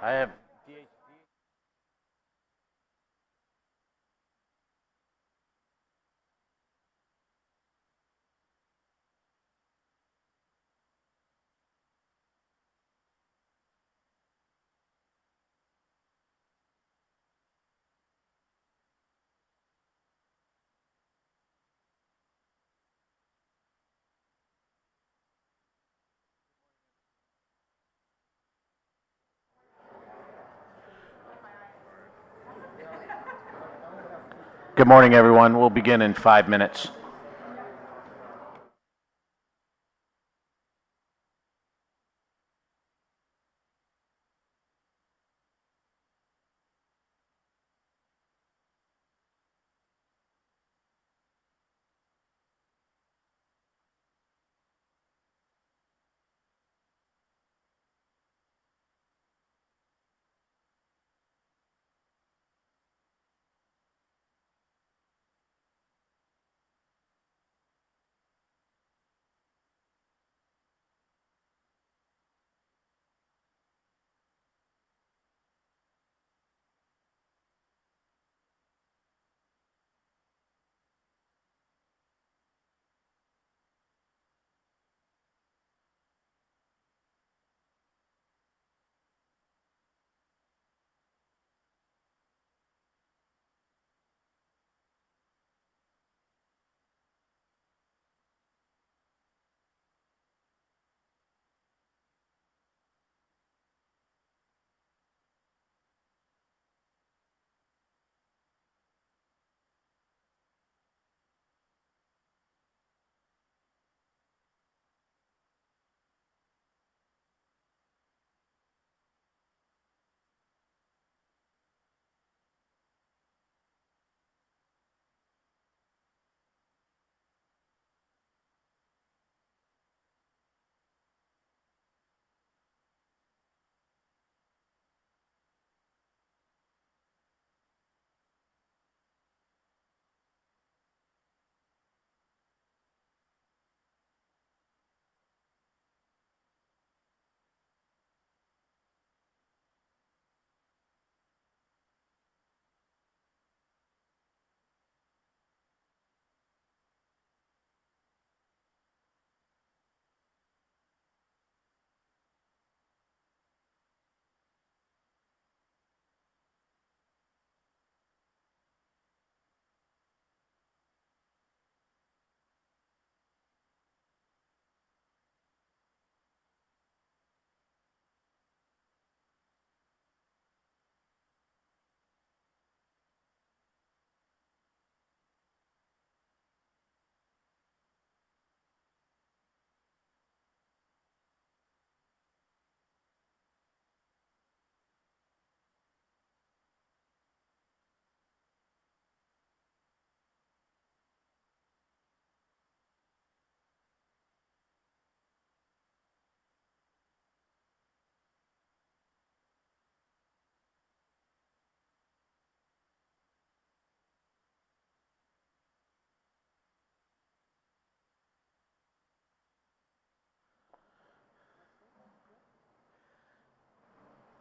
I have Good morning, everyone. We'll begin in 5 minutes.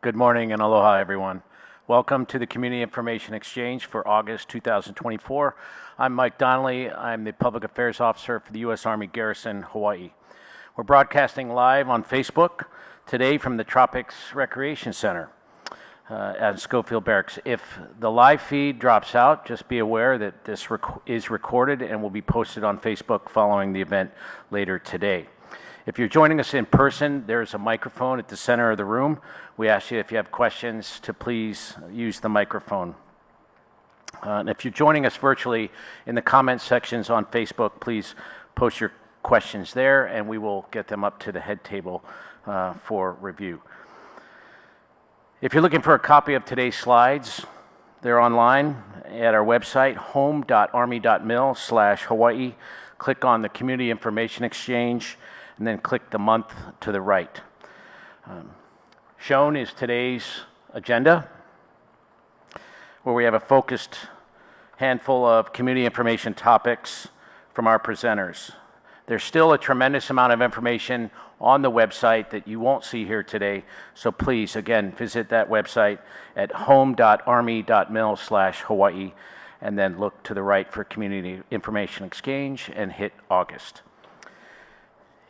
Good morning and aloha, everyone. Welcome to the Community Information Exchange for August 2024. I'm Mike Donnelly. I'm the Public Affairs Officer for the U.S. Army Garrison, Hawaii. We're broadcasting live on Facebook today from the Tropics Recreation Center at Schofield Barracks. If the live feed drops out, just be aware that this is recorded and will be posted on Facebook following the event later today. If you're joining us in person, there's a microphone at the center of the room. We ask you, if you have questions, to please use the microphone. And if you're joining us virtually, in the comment sections on Facebook, please post your questions there, and we will get them up to the head table for review. If you're looking for a copy of today's slides, they're online at our website, home.army.mil/Hawaii. Click on the Community Information Exchange, and then click the month to the right. Shown is today's agenda, where we have a focused handful of community information topics from our presenters. There's still a tremendous amount of information on the website that you won't see here today. So please, again, visit that website at home.army.mil/Hawaii, and then look to the right for Community Information Exchange and hit August.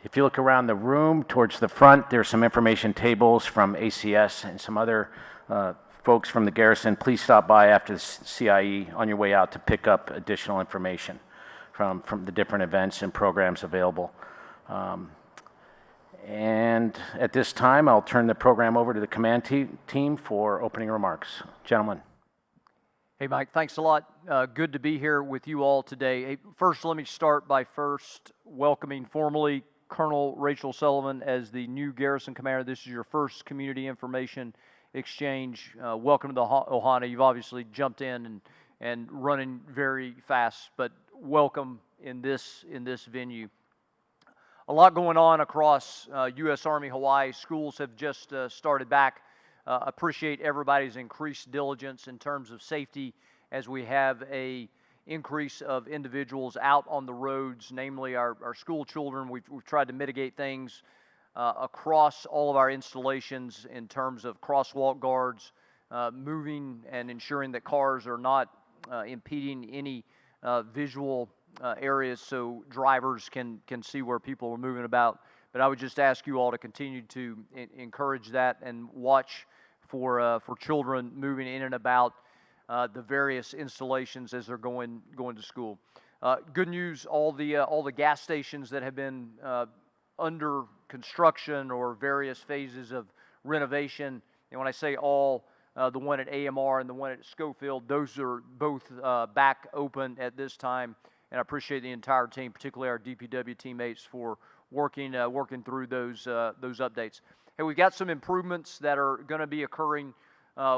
If you look around the room towards the front, there's some information tables from ACS and some other folks from the Garrison. Please stop by after the CIE on your way out to pick up additional information from the different events and programs available. And at this time, I'll turn the program over to the command team for opening remarks. Gentlemen. Hey, Mike, thanks a lot. Good to be here with you all today. Hey, first, let me start by welcoming formally Colonel Rachel Sullivan as the new Garrison Commander. This is your first Community Information Exchange. Welcome to the Ohana. You've obviously jumped in and running very fast, but welcome in this venue. A lot going on across U.S. Army Hawaii. Schools have just started back. Appreciate everybody's increased diligence in terms of safety as we have a increase of individuals out on the roads, namely our school children. We've tried to mitigate things across all of our installations in terms of crosswalk guards, moving and ensuring that cars are not impeding any visual areas so drivers can see where people are moving about. But I would just ask you all to continue to encourage that and watch for children moving in and about the various installations as they're going to school. Good news, all the gas stations that have been under construction or various phases of renovation, and when I say all, the one at AMR and the one at Schofield, those are both back open at this time, and I appreciate the entire team, particularly our DPW teammates, for working through those updates. Hey, we've got some improvements that are going to be occurring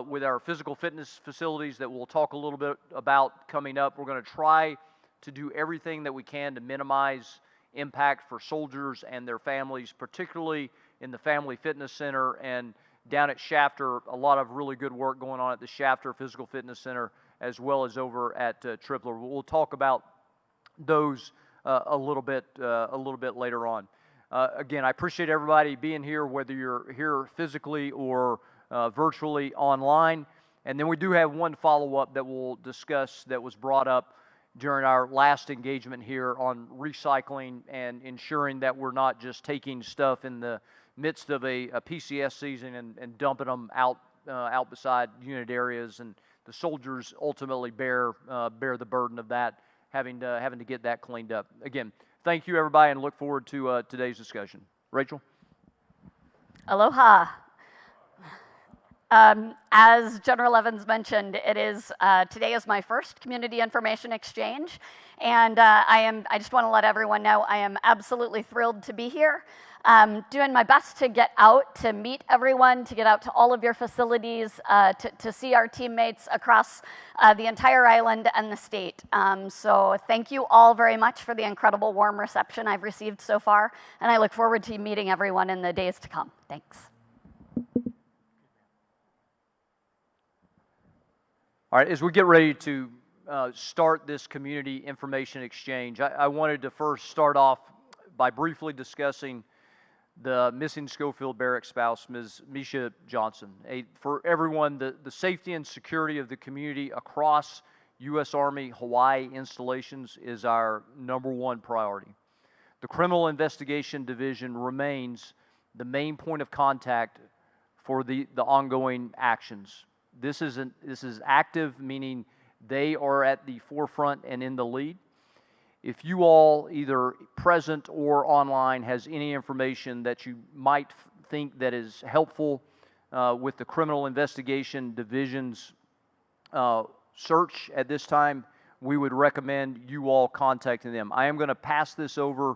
with our physical fitness facilities that we'll talk a little bit about coming up. We're going to try to do everything that we can to minimize impact for soldiers and their families, particularly in the Family Fitness Center and down at Shafter. A lot of really good work going on at the Shafter Physical Fitness Center as well as over at Tripler. We'll talk about those a little bit later on. Again, I appreciate everybody being here, whether you're here physically or virtually online. And then we do have one follow-up that we'll discuss that was brought up during our last engagement here on recycling and ensuring that we're not just taking stuff in the midst of a PCS season and dumping them out beside unit areas, and the soldiers ultimately bear the burden of that, having to get that cleaned up. Again, thank you, everybody, and look forward to today's discussion. Rachel? Aloha. As General Evans mentioned, today is my first Community Information Exchange, and I just want to let everyone know I am absolutely thrilled to be here. Doing my best to get out, to meet everyone, to get out to all of your facilities, to see our teammates across the entire island and the state. So thank you all very much for the incredible warm reception I've received so far, and I look forward to meeting everyone in the days to come. Thanks. All right, as we get ready to start this Community Information Exchange, I wanted to first start off by briefly discussing the missing Schofield Barracks spouse, Ms. Misha Johnson. For everyone, the safety and security of the community across U.S. Army Hawaii installations is our #1 priority. The Criminal Investigation Division remains the main point of contact for the ongoing actions. This is active, meaning they are at the forefront and in the lead. If you all, either present or online, has any information that you might think that is helpful with the Criminal Investigation Division's search at this time, we would recommend you all contacting them. I am going to pass this over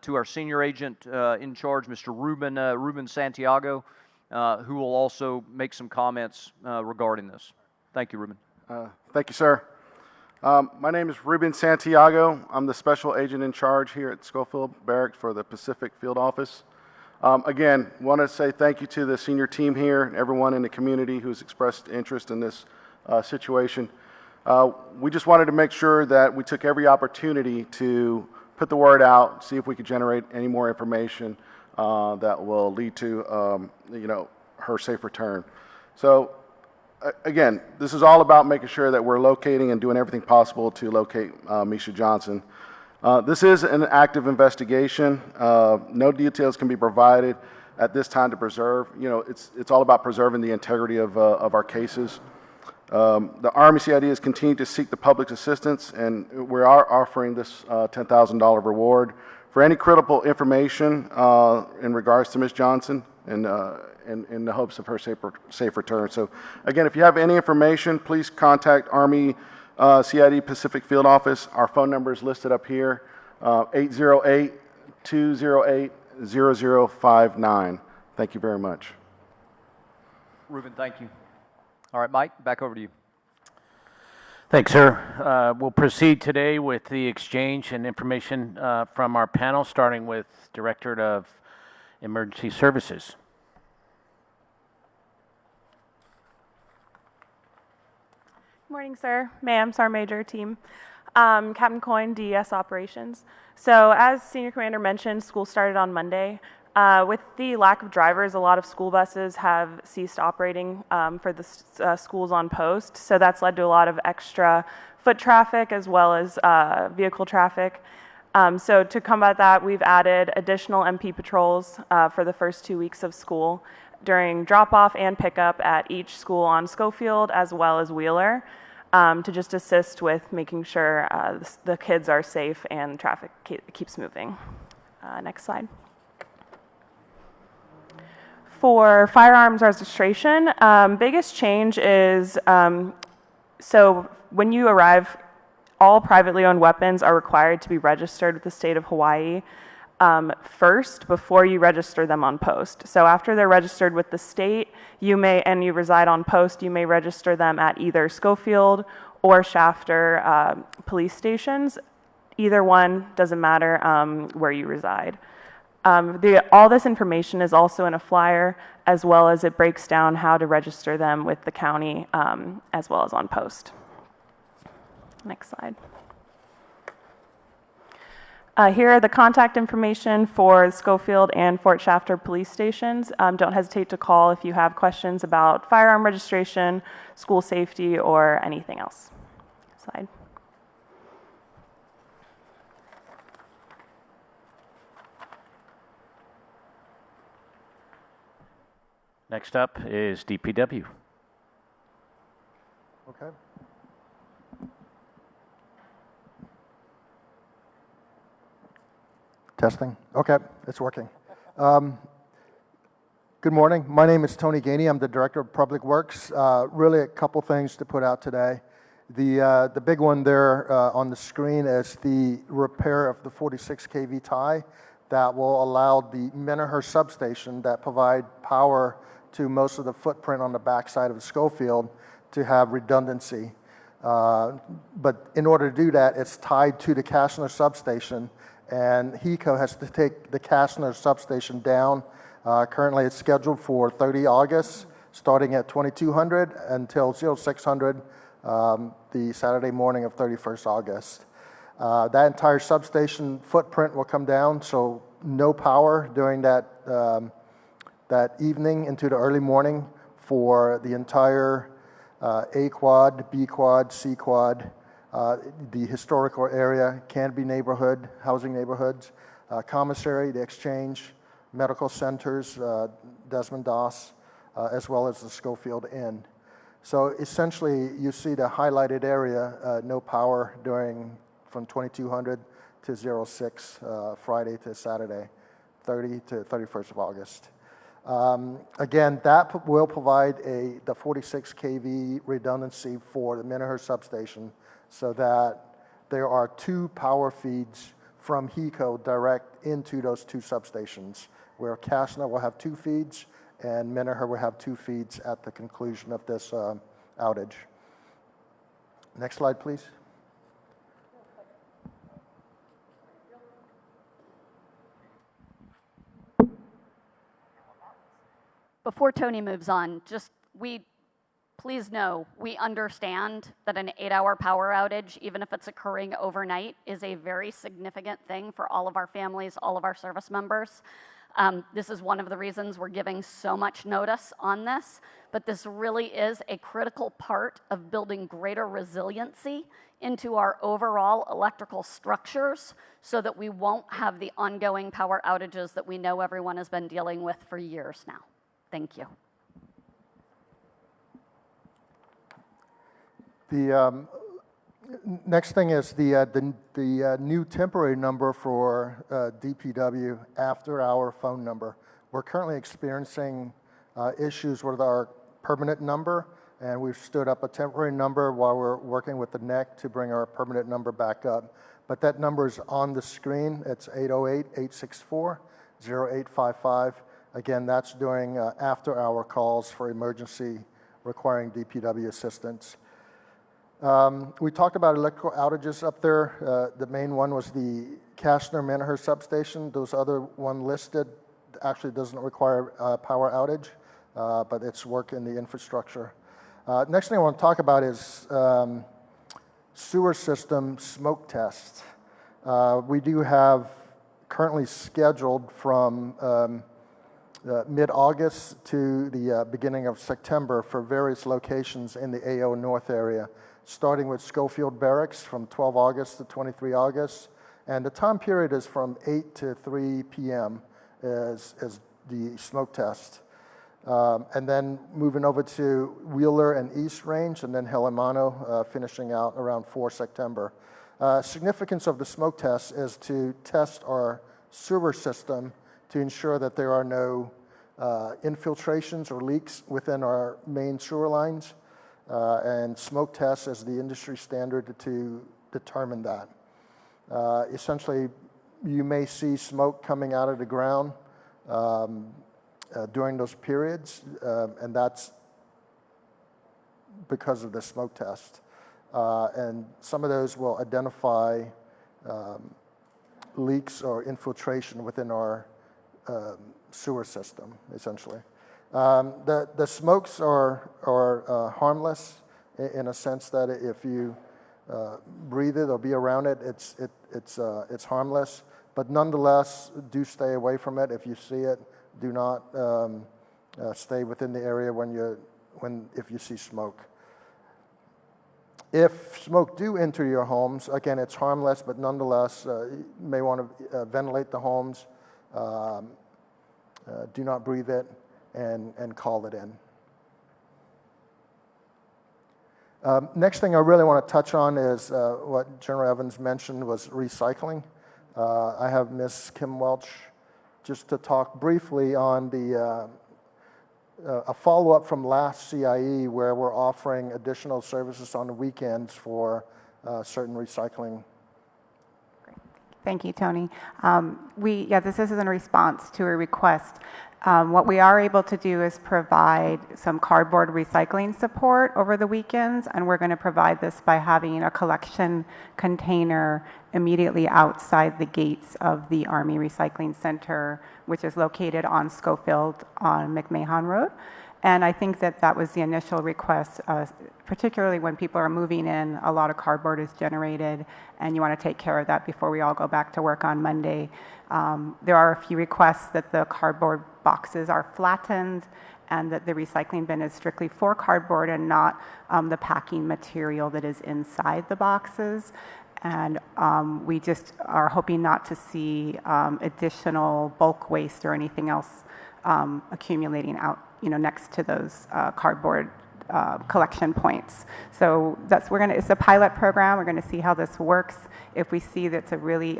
to our senior agent in charge, Mr. Ruben Santiago, who will also make some comments regarding this. Thank you, Ruben. Thank you, sir. My name is Ruben Santiago. I'm the special agent in charge here at Schofield Barracks for the Pacific Field Office. Again, want to say thank you to the senior team here and everyone in the community who's expressed interest in this situation. We just wanted to make sure that we took every opportunity to put the word out, see if we could generate any more information that will lead to, her safe return. So, again, this is all about making sure that we're locating and doing everything possible to locate Misha Johnson. This is an active investigation. No details can be provided at this time to preserve. It's all about preserving the integrity of our cases. The Army CID has continued to seek the public's assistance, and we are offering this $10,000 reward for any critical information in regards to Ms. Johnson, and in the hopes of her safe return. So, again, if you have any information, please contact Army CID Pacific Field Office. Our phone number is listed up here, 808-208-0059. Thank you very much. Ruben, thank you. All right, Mike, back over to you. Thanks, sir. We'll proceed today with the exchange and information from our panel, starting with Director of Emergency Services. Good morning, sir, ma'am, Sergeant Major, team. Captain Coyne, DES Operations. So as Senior Commander mentioned, school started on Monday. With the lack of drivers, a lot of school buses have ceased operating for the schools on post. So that's led to a lot of extra foot traffic as well as vehicle traffic. So to combat that, we've added additional MP patrols for the first 2 weeks of school during drop-off and pickup at each school on Schofield as well as Wheeler to just assist with making sure the kids are safe and traffic keeps moving. Next slide. For firearms registration, biggest change is, so when you arrive, all privately owned weapons are required to be registered with the state of Hawaii first before you register them on post. So after they're registered with the state, and you reside on post, you may register them at either Schofield or Shafter police stations. Either one, doesn't matter where you reside. All this information is also in a flyer, as well as it breaks down how to register them with the county as well as on post. Next slide. Here are the contact information for Schofield and Fort Shafter police stations. Don't hesitate to call if you have questions about firearm registration, school safety, or anything else. Slide. Next up is DPW. Okay. Testing. Okay, it's working. Good morning. My name is Tony Gainey. I'm the Director of Public Works. Really a couple things to put out today. The big one there on the screen is the repair of the 46 kV tie that will allow the Menahur substation that provide power to most of the footprint on the backside of Schofield to have redundancy. But in order to do that, it's tied to the Kastner substation, and HECO has to take the Kastner substation down. Currently, it's scheduled for 30 August, starting at 2200 until 0600, the Saturday morning of 31st August. That entire substation footprint will come down, so no power during that evening into the early morning for the entire A quad, B quad, C quad, the historical area, Canby neighborhood, housing neighborhoods, commissary, the exchange, medical centers, Desmond Doss, as well as the Schofield Inn. So essentially, you see the highlighted area, no power from 2200 to 06, Friday to Saturday, 30 to 31st of August. Again, that will provide the 46 kV redundancy for the Menahur substation so that there are two power feeds from HECO direct into those two substations, where Kastner will have two feeds and Menahur will have two feeds at the conclusion of this outage. Next slide, please. Before Tony moves on, we please know we understand that an 8-hour power outage, even if it's occurring overnight, is a very significant thing for all of our families, all of our service members. This is one of the reasons we're giving so much notice on this, but this really is a critical part of building greater resiliency into our overall electrical structures so that we won't have the ongoing power outages that we know everyone has been dealing with for years now. Thank you. The next thing is the new temporary number for DPW after-hour phone number. We're currently experiencing issues with our permanent number, and we've stood up a temporary number while we're working with the NEC to bring our permanent number back up. But that number is on the screen. It's 808-864-0855. Again, that's doing after-hour calls for emergency requiring DPW assistance. We talked about electrical outages up there. The main one was the Cashner-Menaher substation. Those other one listed actually doesn't require a power outage, but it's work in the infrastructure. Next thing I want to talk about is sewer system smoke tests. We do have currently scheduled from mid-August to the beginning of September for various locations in the AO North area, starting with Schofield Barracks from 12 August to 23 August. And the time period is from 8 to 3 p.m. as the smoke test. And then moving over to Wheeler and East Range, and then Hellemano finishing out around 4 September. Significance of the smoke test is to test our sewer system to ensure that there are no infiltrations or leaks within our main sewer lines. And smoke tests is the industry standard to determine that. Essentially, you may see smoke coming out of the ground during those periods, and that's because of the smoke test. And some of those will identify leaks or infiltration within our sewer system, essentially. The smokes are harmless in a sense that if you breathe it or be around it, it's harmless. But nonetheless, do stay away from it. If you see it, do not stay within the area if you see smoke. If smoke do enter your homes, again, it's harmless, but nonetheless, you may want to ventilate the homes. Do not breathe it, and call it in. Next thing I really want to touch on is what General Evans mentioned was recycling. I have Ms. Kim Welch just to talk briefly on a follow-up from last CIE where we're offering additional services on the weekends for certain recycling. Thank you, Tony. This is in response to a request. What we are able to do is provide some cardboard recycling support over the weekends, and we're going to provide this by having a collection container immediately outside the gates of the Army Recycling Center, which is located on Schofield on McMahon Road. And I think that was the initial request, particularly when people are moving in, a lot of cardboard is generated, and you want to take care of that before we all go back to work on Monday. There are a few requests that the cardboard boxes are flattened and that the recycling bin is strictly for cardboard and not the packing material that is inside the boxes. And we just are hoping not to see additional bulk waste or anything else accumulating out, next to those cardboard collection points. So it's a pilot program. We're going to see how this works. If we see that's a really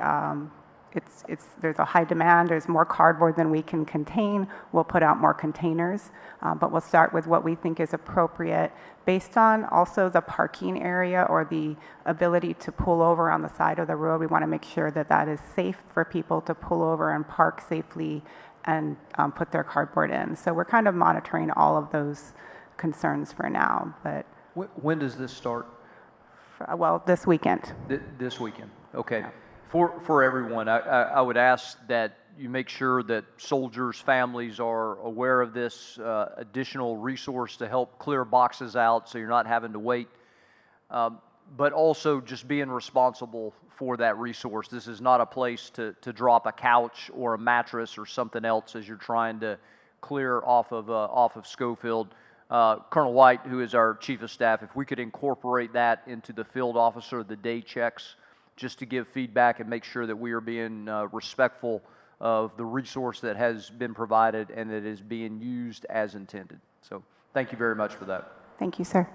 there's a high demand, there's more cardboard than we can contain, we'll put out more containers. But we'll start with what we think is appropriate based on also the parking area or the ability to pull over on the side of the road. We want to make sure that that is safe for people to pull over and park safely and put their cardboard in. So we're kind of monitoring all of those concerns for now. But When does this start? This weekend. This weekend, okay. For everyone, I would ask that you make sure that soldiers' families are aware of this additional resource to help clear boxes out so you're not having to wait. But also just being responsible for that resource. This is not a place to drop a couch or a mattress or something else as you're trying to clear off of Schofield. Colonel White, who is our Chief of Staff, if we could incorporate that into the field officer of the day checks, just to give feedback and make sure that we are being respectful of the resource that has been provided and that is being used as intended. So thank you very much for that. Thank you, sir.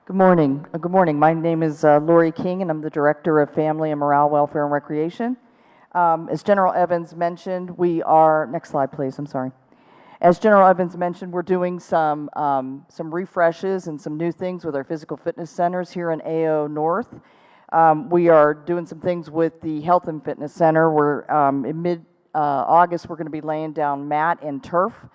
Good morning. Good morning. My name is Lori King, and I'm the Director of Family and Morale, Welfare, and Recreation. As General Evans mentioned, we are, next slide, please, I'm sorry. As General Evans mentioned, we're doing some refreshes and some new things with our physical fitness centers here in AO North. We are doing some things with the Health and Fitness Center. We're in mid-August, we're going to be laying down mat and turf.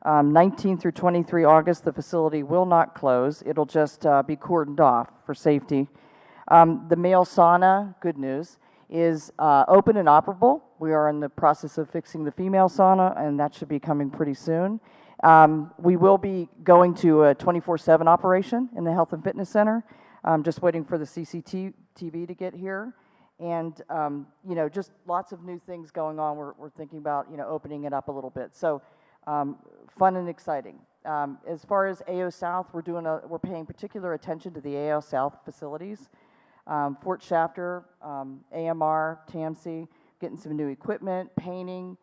19 through 23 August, the facility will not close. It'll just be cordoned off for safety. The male sauna, good news, is open and operable. We are in the process of fixing the female sauna, and that should be coming pretty soon. We will be going to a 24/7 operation in the Health and Fitness Center. Just waiting for the CCTV to get here. And, you know, just lots of new things going on. We're thinking about, you know, opening it up a little bit. So fun and exciting. As far as AO South, we're paying particular attention to the AO South facilities. Fort Shafter, AMR, TAMC, getting some new equipment, painting.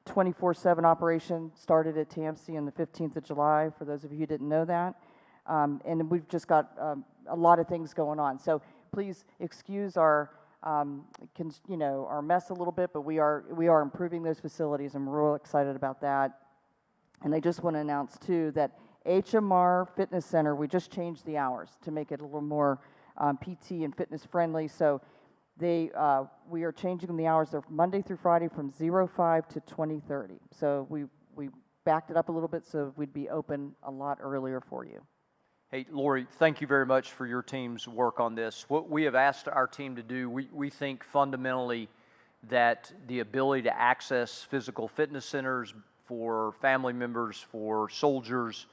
24/7 operation started at TAMC on the 15th of July, for those of you who didn't know that. And we've just got a lot of things going on. So please excuse our our mess a little bit, but we are improving those facilities, and we're real excited about that. And I just want to announce too that HMR Fitness Center, we just changed the hours to make it a little more PT and fitness friendly. So we are changing the hours. They're Monday through Friday from 05 to 20:30. So we backed it up a little bit so we'd be open a lot earlier for you. Hey, Lori, thank you very much for your team's work on this. What we have asked our team to do, we think fundamentally that the ability to access physical fitness centers for family members, for soldiers,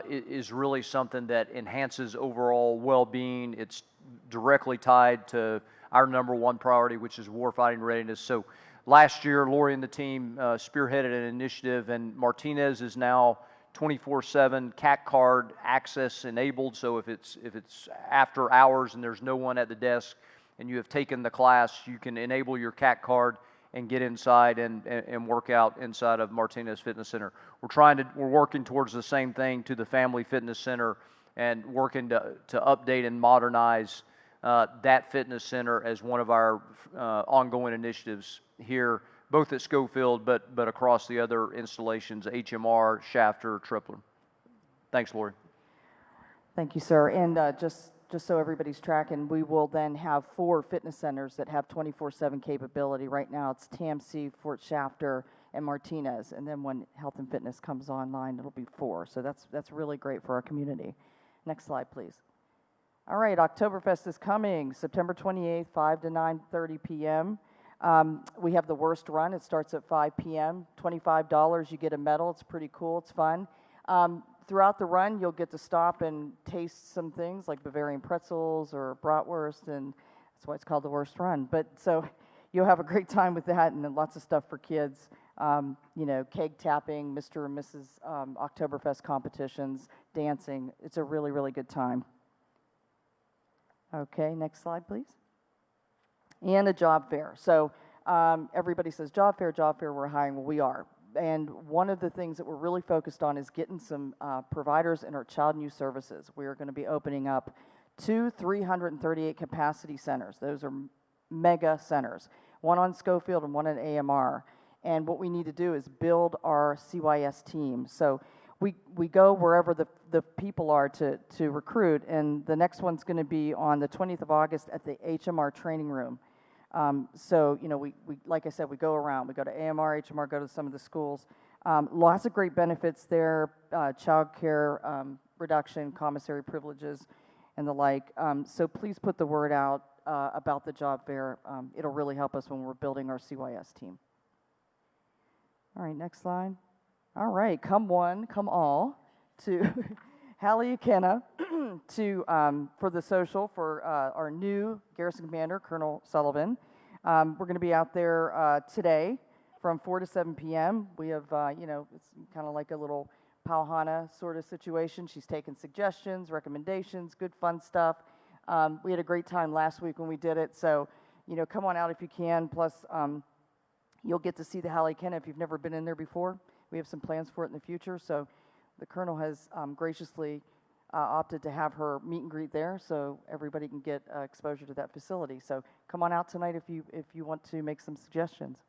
is really something that enhances overall well-being. It's directly tied to our number one priority, which is warfighting readiness. So last year, Lori and the team spearheaded an initiative, and Martinez is now 24/7 CAC card access enabled. So if it's after hours and there's no one at the desk and you have taken the class, you can enable your CAC card and get inside and work out inside of Martinez Fitness Center. We're working towards the same thing to the Family Fitness Center and working to update and modernize that fitness center as one of our ongoing initiatives here, both at Schofield, but across the other installations, HMR, Shafter, Tripler. Thanks, Lori. Thank you, sir. And just so everybody's tracking, we will then have 4 fitness centers that have 24/7 capability. Right now it's TAMC, Fort Shafter, and Martinez. And then when Health and Fitness comes online, it'll be 4. So that's really great for our community. Next slide, please. All right, Oktoberfest is coming, September 28th, 5 to 9:30 p.m. We have the worst run. It starts at 5 p.m. $25. You get a medal. It's pretty cool. It's fun. Throughout the run, you'll get to stop and taste some things like Bavarian pretzels or bratwurst, and that's why it's called the worst run. But so you'll have a great time with that, and then lots of stuff for kids. Keg tapping, Mr. and Mrs. Oktoberfest competitions, dancing. It's a really, really good time. Okay, next slide, please. And a job fair. So everybody says job fair, we're hiring. Well, we are. And one of the things that we're really focused on is getting some providers in our child and youth services. We are going to be opening up 2 338 capacity centers. Those are mega centers, one on Schofield and one at AMR. And what we need to do is build our CYS team. So we go wherever the people are to recruit, and the next one's going to be on the 20th of August at the HMR training room. We like I said, we go around. We go to AMR, HMR, go to some of the schools. Lots of great benefits there, child care reduction, commissary privileges, and the like. So please put the word out about the job fair. It'll really help us when we're building our CYS team. All right, next slide. All right, come one, come all to Hallie Akena for the social for our new Garrison Commander, Colonel Sullivan. We're going to be out there today from 4 to 7 p.m. We have, it's kind of like a little Pauhana sort of situation. She's taking suggestions, recommendations, good fun stuff. We had a great time last week when we did it, so, come on out if you can. Plus, you'll get to see the Hallie Akena if you've never been in there before. We have some plans for it in the future, so the Colonel has graciously opted to have her meet and greet there so everybody can get exposure to that facility. So come on out tonight if you want to make some suggestions.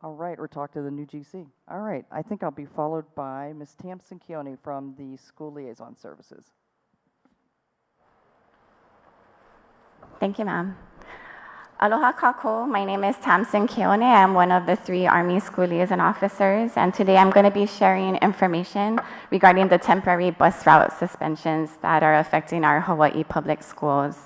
All right, or talk to the new GC. All right, I think I'll be followed by Ms. Tamsin Keone from the School Liaison Services. Thank you, ma'am. Aloha kako. My name is Tamsin Keone. I'm one of the 3 Army School Liaison Officers, and today I'm going to be sharing information regarding the temporary bus route suspensions that are affecting our Hawaii public schools.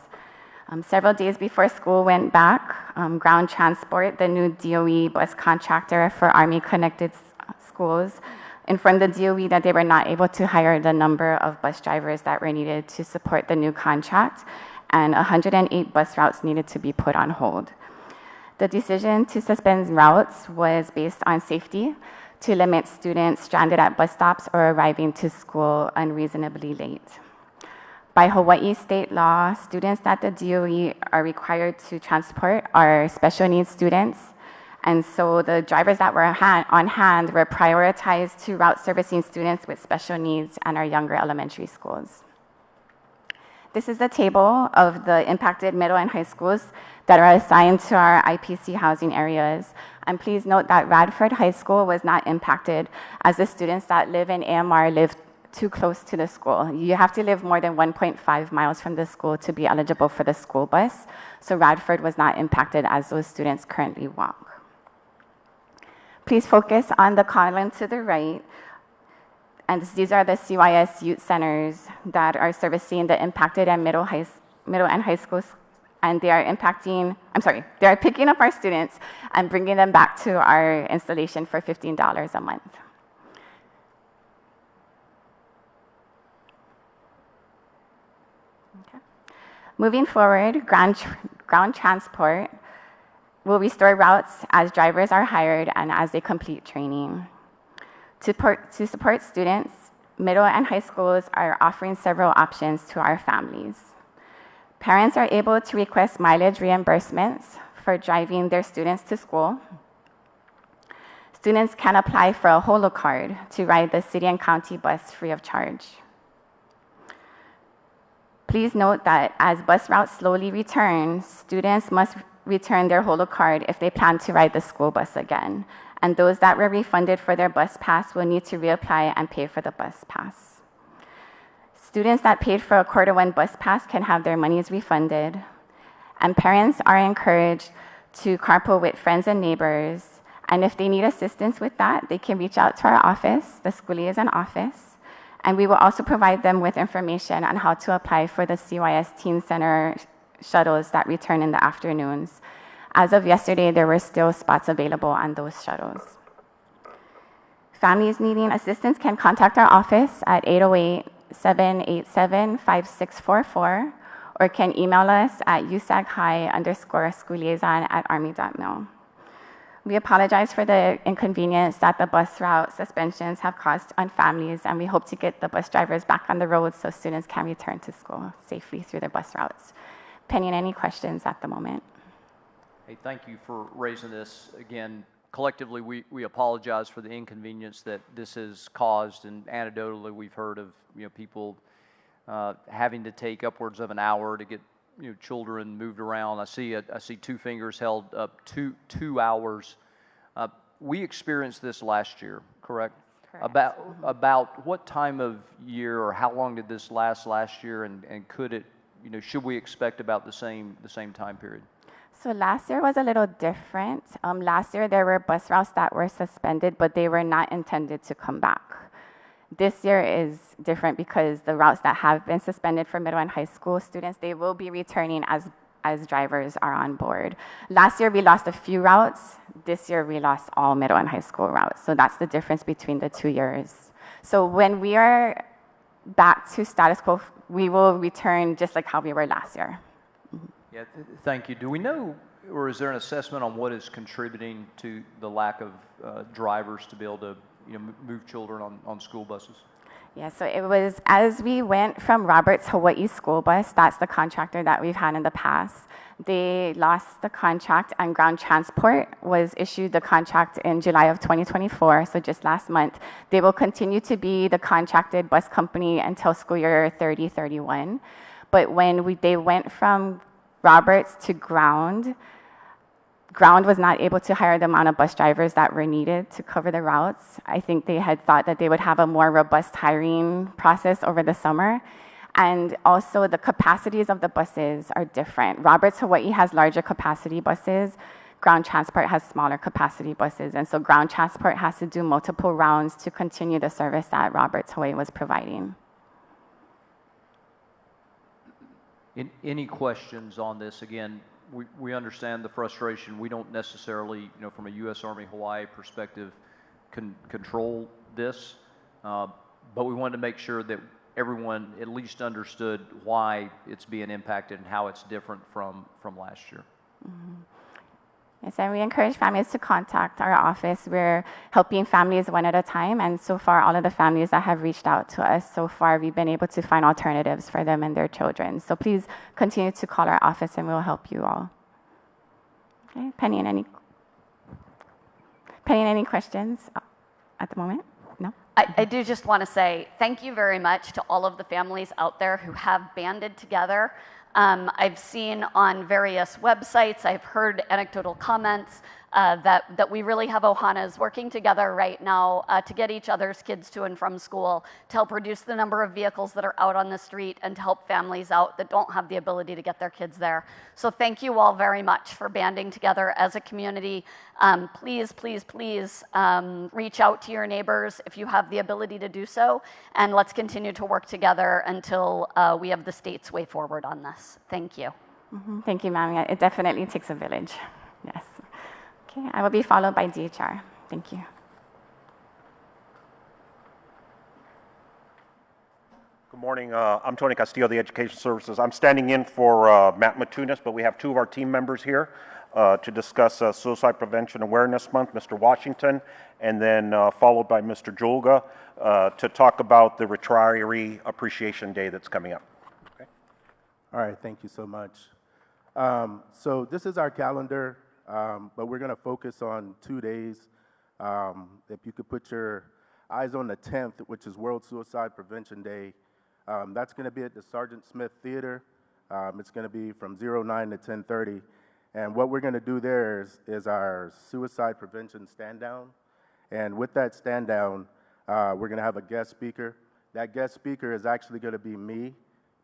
Several days before school went back, Ground Transport, the new DOE bus contractor for Army Connected Schools, informed the DOE that they were not able to hire the number of bus drivers that were needed to support the new contract, and 108 bus routes needed to be put on hold. The decision to suspend routes was based on safety to limit students stranded at bus stops or arriving to school unreasonably late. By Hawaii state law, students that the DOE are required to transport are special needs students, and so the drivers that were on hand were prioritized to route servicing students with special needs and our younger elementary schools. This is the table of the impacted middle and high schools that are assigned to our IPC housing areas. And please note that Radford High School was not impacted, as the students that live in AMR live too close to the school. You have to live more than 1.5 miles from the school to be eligible for the school bus. So Radford was not impacted as those students currently walk. Please focus on the column to the right. And these are the CYS youth centers that are servicing the impacted and middle and high schools. And they are they are picking up our students and bringing them back to our installation for $15 a month. Okay. Moving forward, ground transport will restore routes as drivers are hired and as they complete training. To support students, middle and high schools are offering several options to our families. Parents are able to request mileage reimbursements for driving their students to school. Students can apply for a HOLO card to ride the city and county bus free of charge. Please note that as bus routes slowly return, students must return their HOLO card if they plan to ride the school bus again. And those that were refunded for their bus pass will need to reapply and pay for the bus pass. Students that paid for a Q1 bus pass can have their monies refunded. And parents are encouraged to carpool with friends and neighbors. And if they need assistance with that, they can reach out to our office, the School Liaison Office. And we will also provide them with information on how to apply for the CYS Teen Center shuttles that return in the afternoons. As of yesterday, there were still spots available on those shuttles. Families needing assistance can contact our office at 808-787-5644 or can email us at usaghigh_schoolliaison@army.mil. We apologize for the inconvenience that the bus route suspensions have caused on families, and we hope to get the bus drivers back on the road so students can return to school safely through their bus routes. Pending any questions at the moment. Hey, thank you for raising this. Again, collectively, we apologize for the inconvenience that this has caused, and anecdotally, we've heard of people having to take upwards of an hour to get children moved around. I see 2 fingers held up 2 hours. We experienced this last year, correct? Correct. About what time of year, or how long did this last year, and could it, should we expect about the same time period? So last year was a little different. Last year there were bus routes that were suspended, but they were not intended to come back. This year is different because the routes that have been suspended for middle and high school students, they will be returning as drivers are on board. Last year we lost a few routes. This year we lost all middle and high school routes. So that's the difference between the 2 years. So when we are back to status quo, we will return just like how we were last year. Yeah, thank you. Do we know, or is there an assessment on what is contributing to the lack of drivers to be able to move children on school buses? Yeah, so it was as we went from Roberts Hawaii School Bus, that's the contractor that we've had in the past. They lost the contract, and Ground Transport was issued the contract in July of 2024, so just last month. They will continue to be the contracted bus company until school year 30-31. But when they went from Roberts to Ground was not able to hire the amount of bus drivers that were needed to cover the routes. I think they had thought that they would have a more robust hiring process over the summer. And also the capacities of the buses are different. Roberts Hawaii has larger capacity buses. Ground Transport has smaller capacity buses. And so Ground Transport has to do multiple rounds to continue the service that Roberts Hawaii was providing. Any questions on this? Again, we understand the frustration. We don't necessarily, from a U.S. Army Hawaii perspective, control this, but we wanted to make sure that everyone at least understood why it's being impacted and how it's different from last year. Mm-hmm. Yes, and we encourage families to contact our office. We're helping families one at a time, and so far, all of the families that have reached out to us, so far, we've been able to find alternatives for them and their children. So please continue to call our office, and we'll help you all. Okay, Penny, any questions at the moment? No? I do just want to say thank you very much to all of the families out there who have banded together. I've seen on various websites, I've heard anecdotal comments that we really have Ohanas working together right now to get each other's kids to and from school, to help reduce the number of vehicles that are out on the street, and to help families out that don't have the ability to get their kids there. So thank you all very much for banding together as a community. Please, please, please reach out to your neighbors if you have the ability to do so, and let's continue to work together until we have the state's way forward on this. Thank you. Mm-hmm. Thank you, ma'am. It definitely takes a village. Yes. Okay, I will be followed by DHR. Thank you. Good morning. I'm Tony Castillo, the Education Services. I'm standing in for Matt Matunis, but we have two of our team members here to discuss Suicide Prevention Awareness Month, Mr. Washington, and then followed by Mr. Julga to talk about the Retiree Appreciation Day that's coming up. Okay. All right, thank you so much. So this is our calendar, but we're going to focus on 2 days. If you could put your eyes on the 10th, which is World Suicide Prevention Day, that's going to be at the Sergeant Smith Theater. It's going to be from 09 to 10:30. And what we're going to do there is our suicide prevention stand down. And with that stand down, we're going to have a guest speaker. That guest speaker is actually going to be me,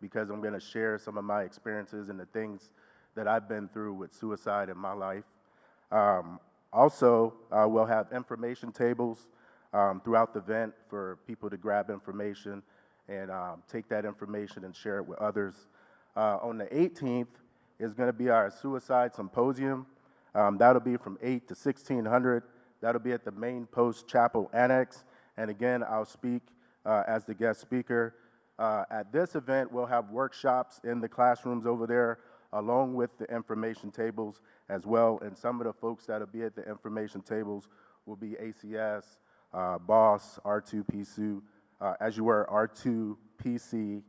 because I'm going to share some of my experiences and the things that I've been through with suicide in my life. Also, we'll have information tables throughout the event for people to grab information and take that information and share it with others. On the 18th is going to be our suicide symposium. That'll be from 8 to 1600. That'll be at the Main Post Chapel Annex. And again, I'll speak as the guest speaker. At this event, we'll have workshops in the classrooms over there, along with the information tables as well. And some of the folks that'll be at the information tables will be ACS, BOSS, R2PC, as you were, R2PC,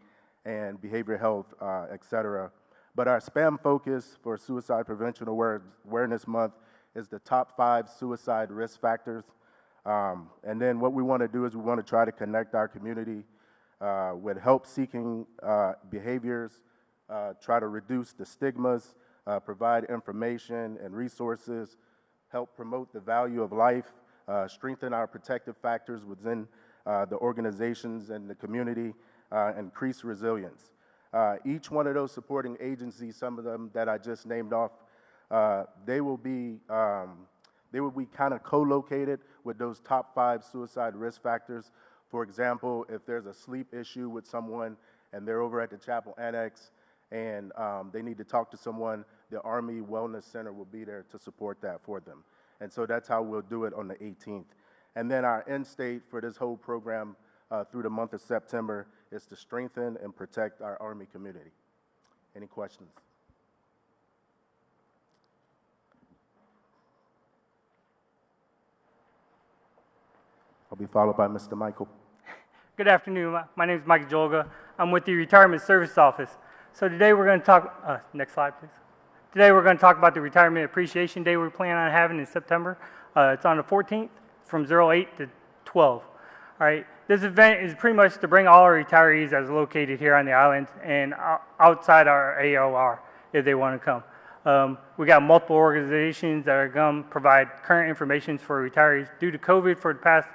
and behavioral health, et cetera. But our SPAM focus for Suicide Prevention Awareness Month is the top 5 suicide risk factors. And then what we want to do is we want to try to connect our community with help-seeking behaviors, try to reduce the stigmas, provide information and resources, help promote the value of life, strengthen our protective factors within the organizations and the community, increase resilience. Each one of those supporting agencies, some of them that I just named off, they will be kind of co-located with those top 5 suicide risk factors For example, if there's a sleep issue with someone and they're over at the Chapel Annex and they need to talk to someone, the Army Wellness Center will be there to support that for them. And so that's how we'll do it on the 18th. And then our end state for this whole program through the month of September is to strengthen and protect our Army community. Any questions? I'll be followed by Mr. Michael. Good afternoon. My name is Mike Jolga. I'm with the Retirement Service Office. So today we're going to talk, next slide please. Today we're going to talk about the Retirement Appreciation Day we plan on having in September. It's on the 14th from 08 to 12. All right. This event is pretty much to bring all our retirees that is located here on the island and outside our AOR if they want to come. We got multiple organizations that are going to provide current information for retirees. Due to COVID for the past,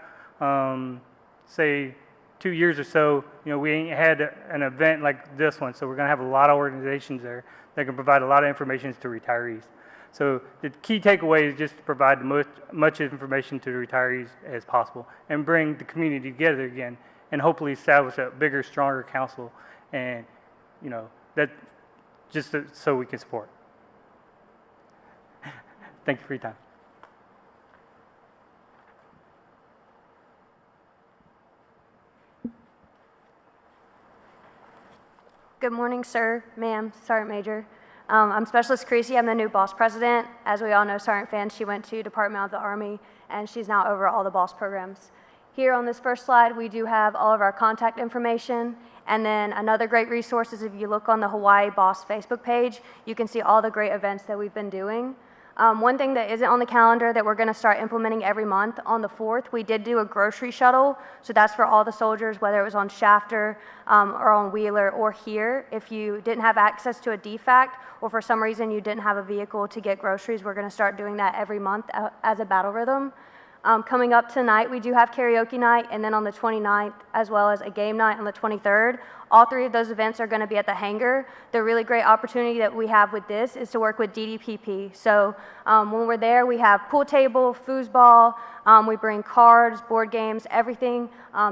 say, 2 years or so, we ain't had an event like this one, so we're going to have a lot of organizations there that can provide a lot of information to retirees. So the key takeaway is just to provide the much information to the retirees as possible and bring the community together again and hopefully establish a bigger, stronger council and, that just so we can support. Thank you for your time. Good morning, sir, ma'am, Sergeant Major. I'm Specialist Creasy. I'm the new boss president. As we all know, Sergeant Fan, she went to Department of the Army, and she's now over all the boss programs. Here on this first slide, we do have all of our contact information, and then another great resource is if you look on the Hawaii Boss Facebook page, you can see all the great events that we've been doing. One thing that isn't on the calendar that we're going to start implementing every month, on the 4th, we did do a grocery shuttle. So that's for all the soldiers, whether it was on Shafter or on Wheeler or here. If you didn't have access to a DFAC or for some reason you didn't have a vehicle to get groceries, we're going to start doing that every month as a battle rhythm. Coming up tonight, we do have karaoke night, and then on the 29th, as well as a game night on the 23rd. All three of those events are going to be at the hangar. The really great opportunity that we have with this is to work with DDPP. So when we're there, we have pool table, foosball, we bring cards, board games, everything.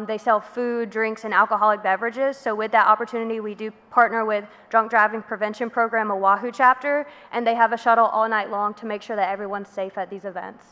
They sell food, drinks, and alcoholic beverages. So with that opportunity, we do partner with Drunk Driving Prevention Program Oahu chapter, and they have a shuttle all night long to make sure that everyone's safe at these events.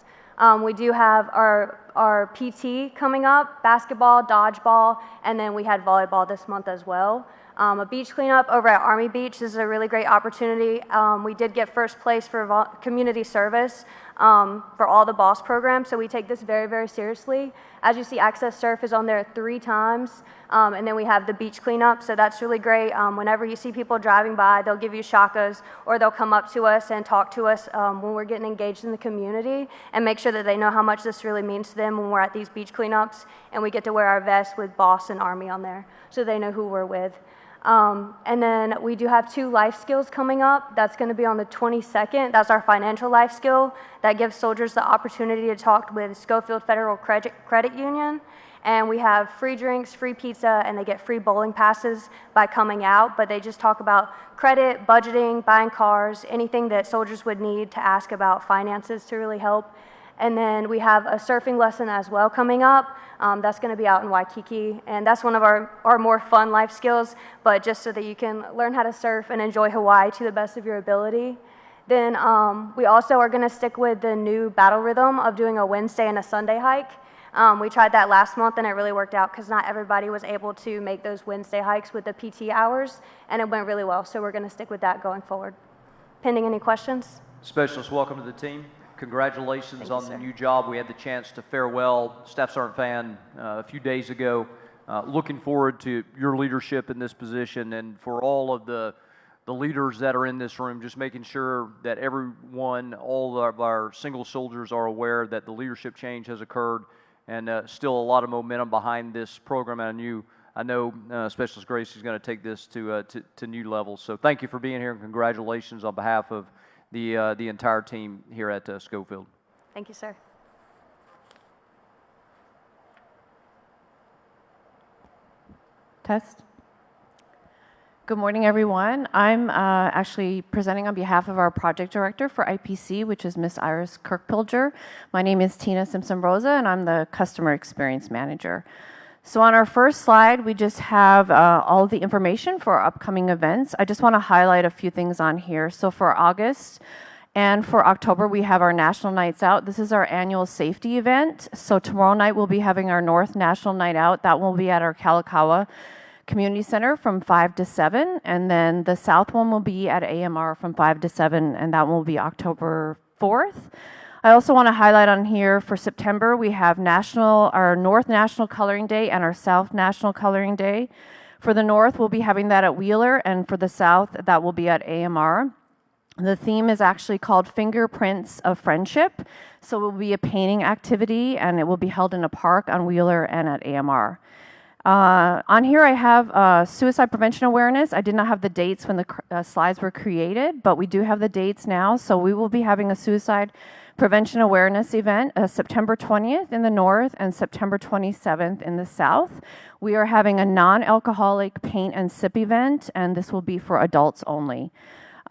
We do have our PT coming up, basketball, dodgeball, and then we had volleyball this month as well. A beach cleanup over at Army Beach. This is a really great opportunity. We did get first place for community service for all the BOSS programs, so we take this very, very seriously. As you see, Access Surf is on there 3 times, and then we have the beach cleanup, so that's really great. Whenever you see people driving by, they'll give you shakas, or they'll come up to us and talk to us when we're getting engaged in the community, and make sure that they know how much this really means to them when we're at these beach cleanups, and we get to wear our vests with BOSS and Army on there, so they know who we're with. And then we do have 2 life skills coming up. That's going to be on the 22nd. That's our financial life skill that gives soldiers the opportunity to talk with Schofield Federal Credit Union. And we have free drinks, free pizza, and they get free bowling passes by coming out. But they just talk about credit, budgeting, buying cars, anything that soldiers would need to ask about finances to really help. And then we have a surfing lesson as well coming up. That's going to be out in Waikiki. And that's one of our more fun life skills, but just so that you can learn how to surf and enjoy Hawaii to the best of your ability. Then we also are going to stick with the new battle rhythm of doing a Wednesday and a Sunday hike. We tried that last month, and it really worked out because not everybody was able to make those Wednesday hikes with the PT hours, and it went really well. So we're going to stick with that going forward. Pending any questions? Specialist, welcome to the team. Congratulations on the new job. We had the chance to farewell Staff Sergeant Fan a few days ago. Looking forward to your leadership in this position, and for all of the leaders that are in this room, just making sure that everyone, all of our single soldiers are aware that the leadership change has occurred, and still a lot of momentum behind this program. And I know Specialist Grace is going to take this to new levels. So thank you for being here, and congratulations on behalf of the entire team here at Schofield. Thank you, sir. Test. Good morning, everyone. I'm actually presenting on behalf of our project director for IPC, which is Miss Iris Kirkpilger. My name is Tina Simpson-Rosa, and I'm the customer experience manager. So on our first slide, we just have all the information for our upcoming events. I just want to highlight a few things on here. So for August and for October, we have our National Nights Out. This is our annual safety event. So tomorrow night, we'll be having our North National Night Out. That will be at our Kalakaua Community Center from 5 to 7. And then the South one will be at AMR from 5 to 7, and that will be October 4th. I also want to highlight on here for September, we have our North National Coloring Day and our South National Coloring Day. For the North, we'll be having that at Wheeler, and for the South, that will be at AMR. The theme is actually called Fingerprints of Friendship. So it will be a painting activity, and it will be held in a park on Wheeler and at AMR. On here I have suicide prevention awareness. I did not have the dates when the slides were created, but we do have the dates now. So we will be having a suicide prevention awareness event September 20th in the North and September 27th in the South. We are having a non-alcoholic paint and sip event, and this will be for adults only.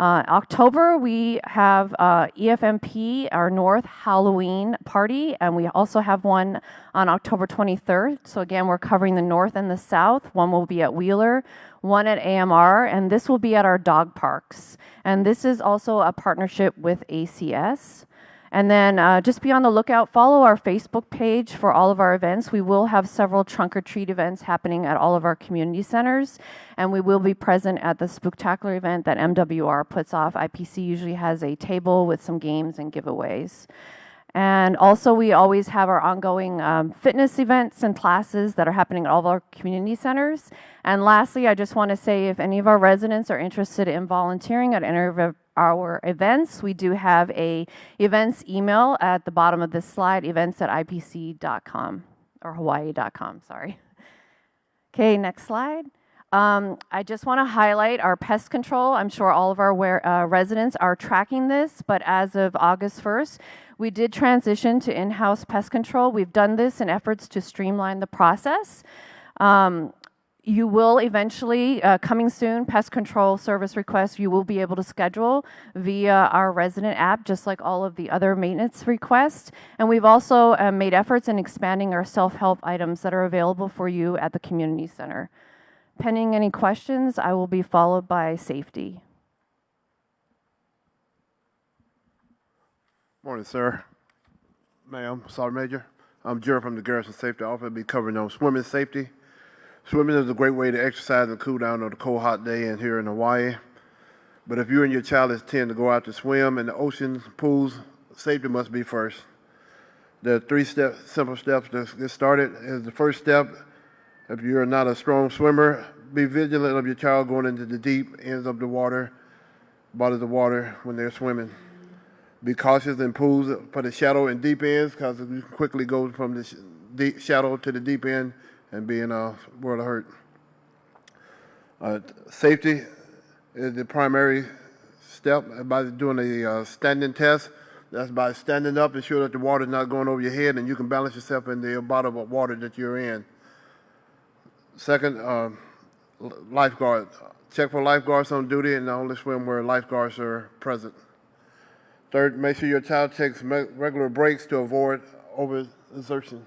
October, we have EFMP, our North Halloween party, and we also have one on October 23rd. So again, we're covering the North and the South. One will be at Wheeler, one at AMR, and this will be at our dog parks. And this is also a partnership with ACS. And then just be on the lookout, follow our Facebook page for all of our events. We will have several trunk or treat events happening at all of our community centers, and we will be present at the Spooktacular event that MWR puts off. IPC usually has a table with some games and giveaways. And also, we always have our ongoing fitness events and classes that are happening at all of our community centers. And lastly, I just want to say if any of our residents are interested in volunteering at any of our events, we do have a events email at the bottom of this slide, events@ipc.com or hawaii.com, sorry. Okay, next slide. I just want to highlight our pest control. I'm sure all of our residents are tracking this, but as of August 1st, we did transition to in-house pest control. We've done this in efforts to streamline the process. You will eventually, coming soon, pest control service requests, you will be able to schedule via our resident app, just like all of the other maintenance requests. And we've also made efforts in expanding our self-help items that are available for you at the community center. Pending any questions, I will be followed by safety. Morning, sir. Ma'am, Sergeant Major. I'm Gerald from the Garrison Safety Office. I'll be covering on swimming safety. Swimming is a great way to exercise and cool down on a cold, hot day in here in Hawaii. But if you and your child tend to go out to swim in the oceans, pools, safety must be first. There are 3 simple steps to get started. Is the first step, if you're not a strong swimmer, be vigilant of your child going into the deep ends of the water, bodies of water when they're swimming. Be cautious in pools for the shallow and deep ends, because you can quickly go from the deep shallow to the deep end and be in a world of hurt. Safety is the primary step by doing a standing test. That's by standing up and ensure that the water is not going over your head and you can balance yourself in the bottle of water that you're in. Second, lifeguard. Check for lifeguards on duty and only swim where lifeguards are present. Third, make sure your child takes regular breaks to avoid overexertion.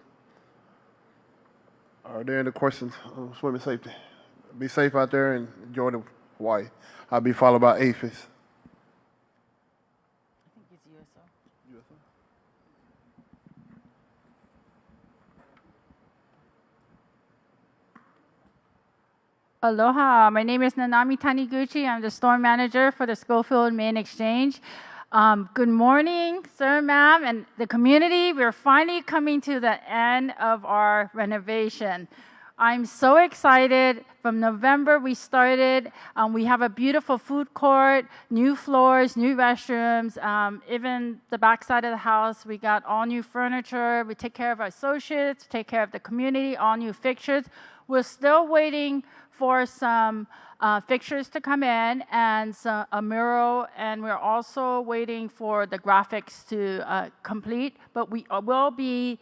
Are there any questions on swimming safety? Be safe out there and enjoy the Hawaii. I'll be followed by APHIS. Aloha, my name is Nanami Taniguchi. I'm the store manager for the Schofield Main Exchange. Good morning, sir, ma'am, and the community. We're finally coming to the end of our renovation. I'm so excited. From November, we started. We have a beautiful food court, new floors, new restrooms. Even the backside of the house, we got all new furniture. We take care of our associates, take care of the community, all new fixtures. We're still waiting for some fixtures to come in and a mural, and we're also waiting for the graphics to complete. But we will be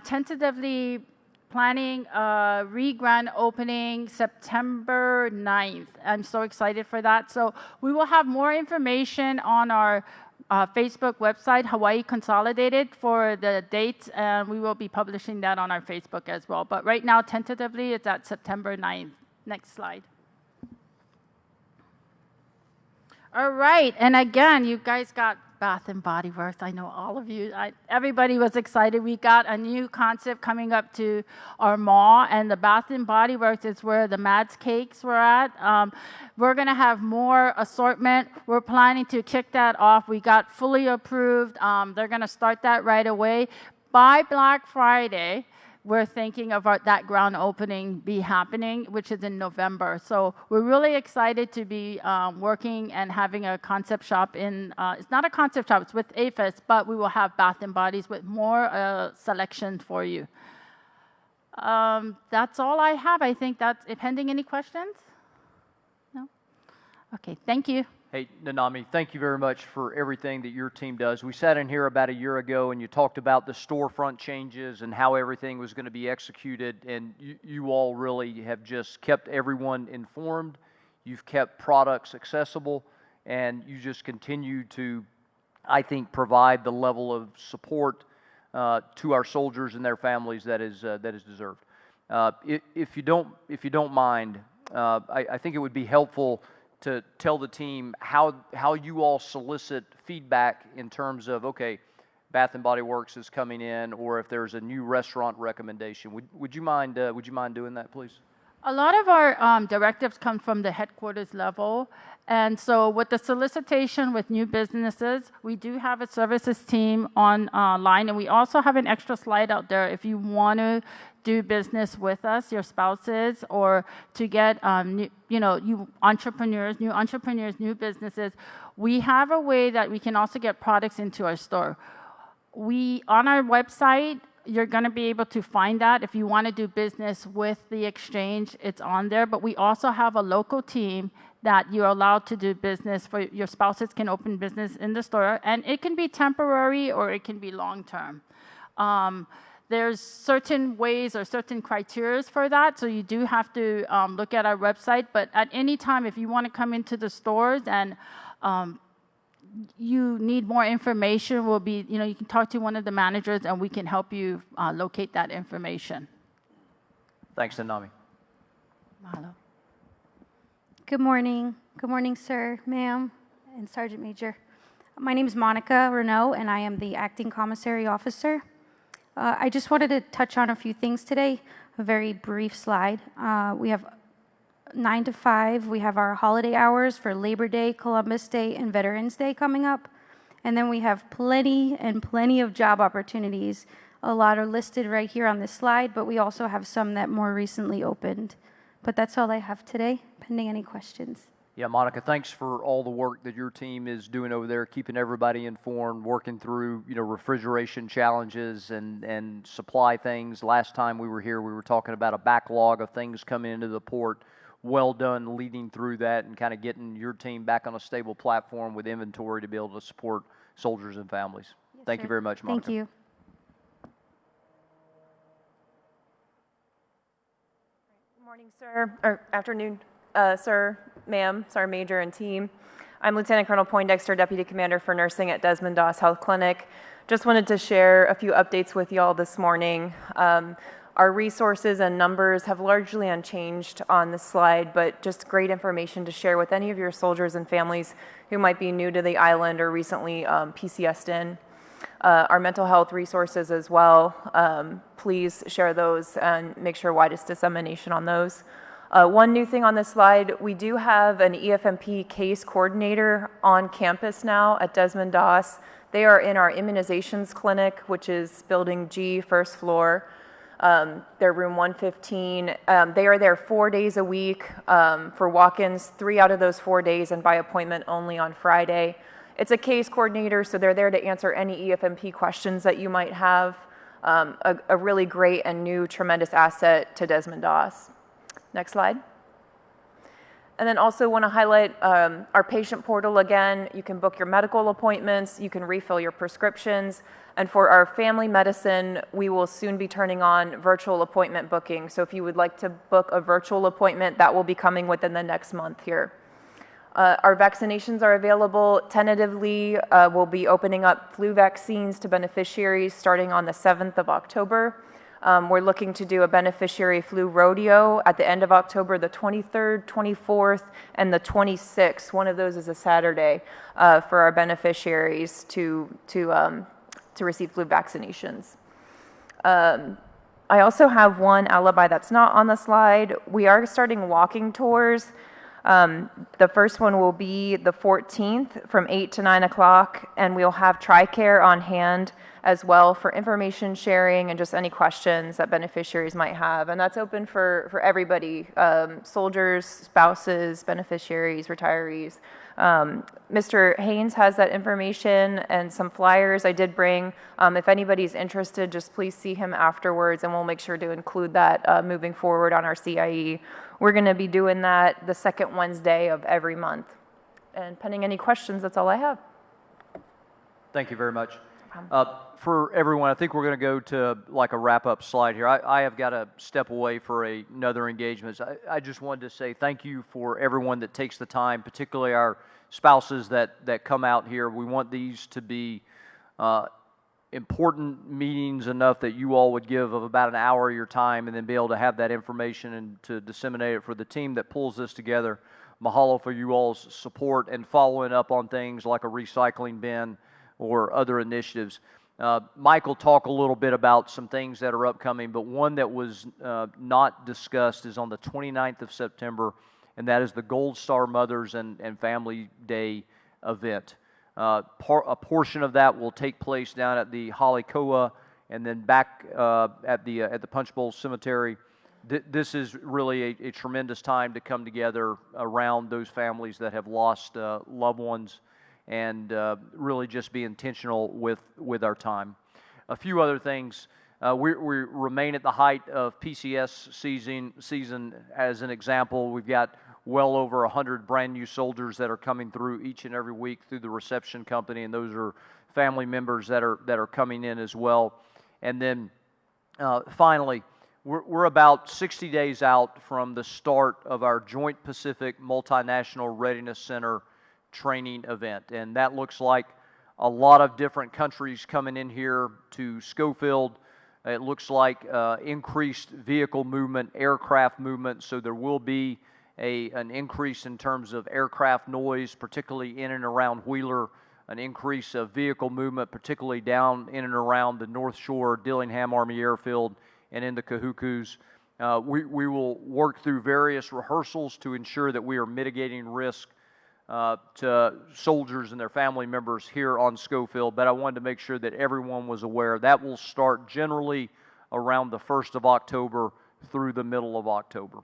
tentatively planning a re-grand opening September 9th. I'm so excited for that. So we will have more information on our Facebook website, Hawaii Consolidated, for the dates, and we will be publishing that on our Facebook as well. But right now, tentatively, it's at September 9th. Next slide. All right, and again, you guys got Bath and Body Works. I know all of you. Everybody was excited. We got a new concept coming up to our mall, and the Bath and Body Works is where the Mads Cakes were at. We're going to have more assortment. We're planning to kick that off. We got fully approved. They're going to start that right away. By Black Friday, we're thinking of that grand opening be happening, which is in November. So we're really excited to be working and having a concept shop in, it's not a concept shop, it's with APHIS, but we will have Bath and Bodies with more selection for you. That's all I have. I think that's, pending any questions? No? Okay, thank you. Hey, Nanami, thank you very much for everything that your team does. We sat in here about a year ago, and you talked about the storefront changes and how everything was going to be executed, and you all really have just kept everyone informed. You've kept products accessible, and you just continue to, I think, provide the level of support to our soldiers and their families that is deserved. If you don't mind, I think it would be helpful to tell the team how you all solicit feedback in terms of, okay, Bath and Body Works is coming in, or if there's a new restaurant recommendation. Would you mind doing that, please? A lot of our directives come from the headquarters level. And so with the solicitation with new businesses, we do have a services team online, and we also have an extra slide out there if you want to do business with us, your spouses, or to get new entrepreneurs, new businesses. We have a way that we can also get products into our store. On our website, you're going to be able to find that. If you want to do business with the exchange, it's on there. But we also have a local team that you're allowed to do business for. Your spouses can open business in the store, and it can be temporary or it can be long-term. There's certain ways or certain criteria for that, so you do have to look at our website. But at any time, if you want to come into the stores and you need more information, you can talk to one of the managers, and we can help you locate that information. Thanks, Nanami. Mahalo. Good morning. Good morning, sir, ma'am, and Sergeant Major. My name is Monica Renault, and I am the Acting Commissary Officer. I just wanted to touch on a few things today, a very brief slide. We have 9 to 5. We have our holiday hours for Labor Day, Columbus Day, and Veterans Day coming up. And then we have plenty of job opportunities. A lot are listed right here on this slide, but we also have some that more recently opened. But that's all I have today, pending any questions. Yeah, Monica, thanks for all the work that your team is doing over there, keeping everybody informed, working through, refrigeration challenges and supply things. Last time we were here, we were talking about a backlog of things coming into the port. Well done leading through that and kind of getting your team back on a stable platform with inventory to be able to support soldiers and families. Yes, Thank sir. you very much, Monica. Thank you. Good morning, sir, or afternoon, sir, ma'am, Sergeant Major, and team. I'm Lieutenant Colonel Poindexter, Deputy Commander for Nursing at Desmond Doss Health Clinic. Just wanted to share a few updates with y'all this morning. Our resources and numbers have largely unchanged on this slide, but just great information to share with any of your soldiers and families who might be new to the island or recently PCS'd in. Our mental health resources as well, please share those and make sure widest dissemination on those. One new thing on this slide, we do have an EFMP case coordinator on campus now at Desmond Doss. They are in our immunizations clinic, which is building G, first floor. They're room 115. They are there 4 days a week for walk-ins, 3 out of those 4 days, and by appointment only on Friday. It's a case coordinator, so they're there to answer any EFMP questions that you might have. A really great and new tremendous asset to Desmond Doss. Next slide. And then also want to highlight our patient portal again. You can book your medical appointments, you can refill your prescriptions, and for our family medicine, we will soon be turning on virtual appointment booking. So if you would like to book a virtual appointment, that will be coming within the next month here. Our vaccinations are available. Tentatively, we'll be opening up flu vaccines to beneficiaries starting on the 7th of October. We're looking to do a beneficiary flu rodeo at the end of October, the 23rd, 24th, and the 26th. One of those is a Saturday for our beneficiaries to receive flu vaccinations. I also have one alibi that's not on the slide. We are starting walking tours. The first one will be the 14th from 8 to 9 o'clock, and we'll have TRICARE on hand as well for information sharing and just any questions that beneficiaries might have. And that's open for everybody, soldiers, spouses, beneficiaries, retirees. Mr. Haynes has that information and some flyers I did bring. If anybody's interested, just please see him afterwards, and we'll make sure to include that moving forward on our CIE. We're going to be doing that the second Wednesday of every month. And pending any questions, that's all I have. Thank you very much. For everyone, I think we're going to go to like a wrap-up slide here. I have got to step away for another engagement. I just wanted to say thank you for everyone that takes the time, particularly our spouses that come out here. We want these to be important meetings enough that you all would give of about an hour of your time and then be able to have that information and to disseminate it for the team that pulls this together. Mahalo for you all's support and following up on things like a recycling bin or other initiatives. Mike will talk a little bit about some things that are upcoming, but one that was not discussed is on the 29th of September, and that is the Gold Star Mothers and Family Day event. A portion of that will take place down at the Halikoa and then back at the Punch Bowl Cemetery. This is really a tremendous time to come together around those families that have lost loved ones and really just be intentional with our time. A few other things. We remain at the height of PCS season. As an example, we've got well over 100 brand new soldiers that are coming through each and every week through the reception company, and those are family members that are coming in as well. And then finally, we're about 60 days out from the start of our Joint Pacific Multinational Readiness Center training event, and that looks like a lot of different countries coming in here to Schofield. It looks like increased vehicle movement, aircraft movement, so there will be an increase in terms of aircraft noise, particularly in and around Wheeler, an increase of vehicle movement, particularly down in and around the North Shore, Dillingham Army Airfield, and in the Kahukus. We will work through various rehearsals to ensure that we are mitigating risk to soldiers and their family members here on Schofield, but I wanted to make sure that everyone was aware. That will start generally around the 1st of October through the middle of October.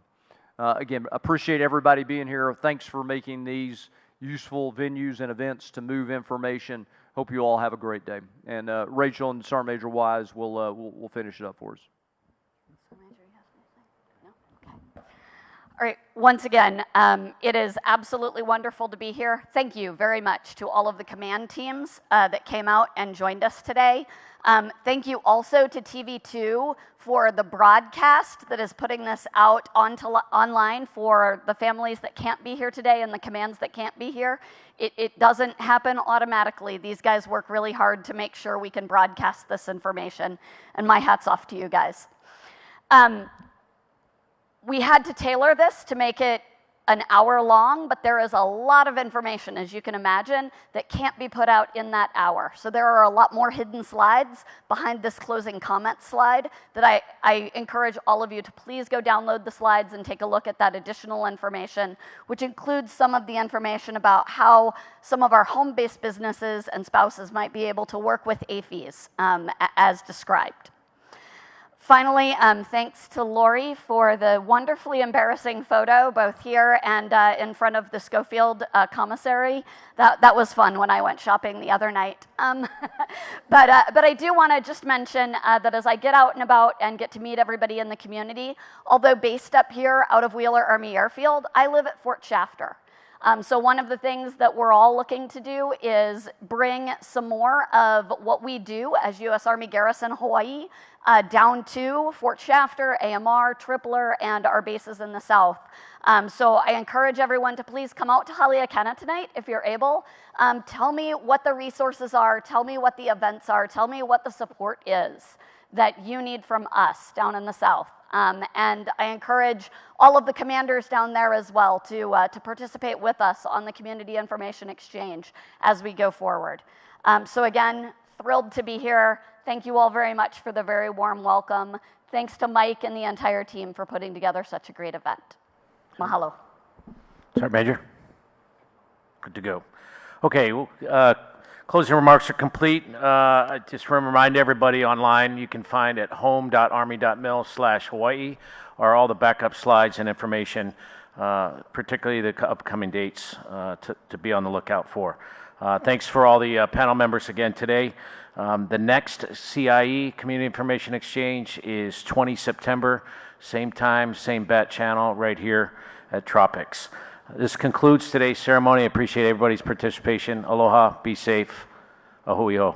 Again, appreciate everybody being here. Thanks for making these useful venues and events to move information. Hope you all have a great day. And Rachel and Sergeant Major Wise will finish it up for us. All right, once again, it is absolutely wonderful to be here. Thank you very much to all of the command teams that came out and joined us today. Thank you also to TV2 for the broadcast that is putting this out online for the families that can't be here today and the commands that can't be here. It doesn't happen automatically. These guys work really hard to make sure we can broadcast this information, and my hat's off to you guys. We had to tailor this to make it an hour long, but there is a lot of information, as you can imagine, that can't be put out in that hour. So there are a lot more hidden slides behind this closing comment slide that I encourage all of you to please go download the slides and take a look at that additional information, which includes some of the information about how some of our home-based businesses and spouses might be able to work with AAFES as described. Finally, thanks to Lori for the wonderfully embarrassing photo, both here and in front of the Schofield commissary. That was fun when I went shopping the other night. But I do want to just mention that as I get out and about and get to meet everybody in the community, although based up here out of Wheeler Army Airfield, I live at Fort Shafter. So one of the things that we're all looking to do is bring some more of what we do as U.S. Army Garrison Hawaii down to Fort Shafter, AMR, Tripler, and our bases in the south. So I encourage everyone to please come out to Haleakana tonight if you're able. Tell me what the resources are, tell me what the events are, tell me what the support is that you need from us down in the south. And I encourage all of the commanders down there as well to participate with us on the Community Information Exchange as we go forward. So again, thrilled to be here. Thank you all very much for the very warm welcome. Thanks to Mike and the entire team for putting together such a great event. Mahalo. Sergeant Major? Good to go. Okay, closing remarks are complete. I just want to remind everybody online, you can find at home.army.mil/Hawaii are all the backup slides and information, particularly the upcoming dates to be on the lookout for. Thanks for all the panel members again today. The next CIE, Community Information Exchange, is 20 September, same time, same bat channel, right here at Tropics. This concludes today's ceremony. I appreciate everybody's participation. Aloha, be safe, ahui ho.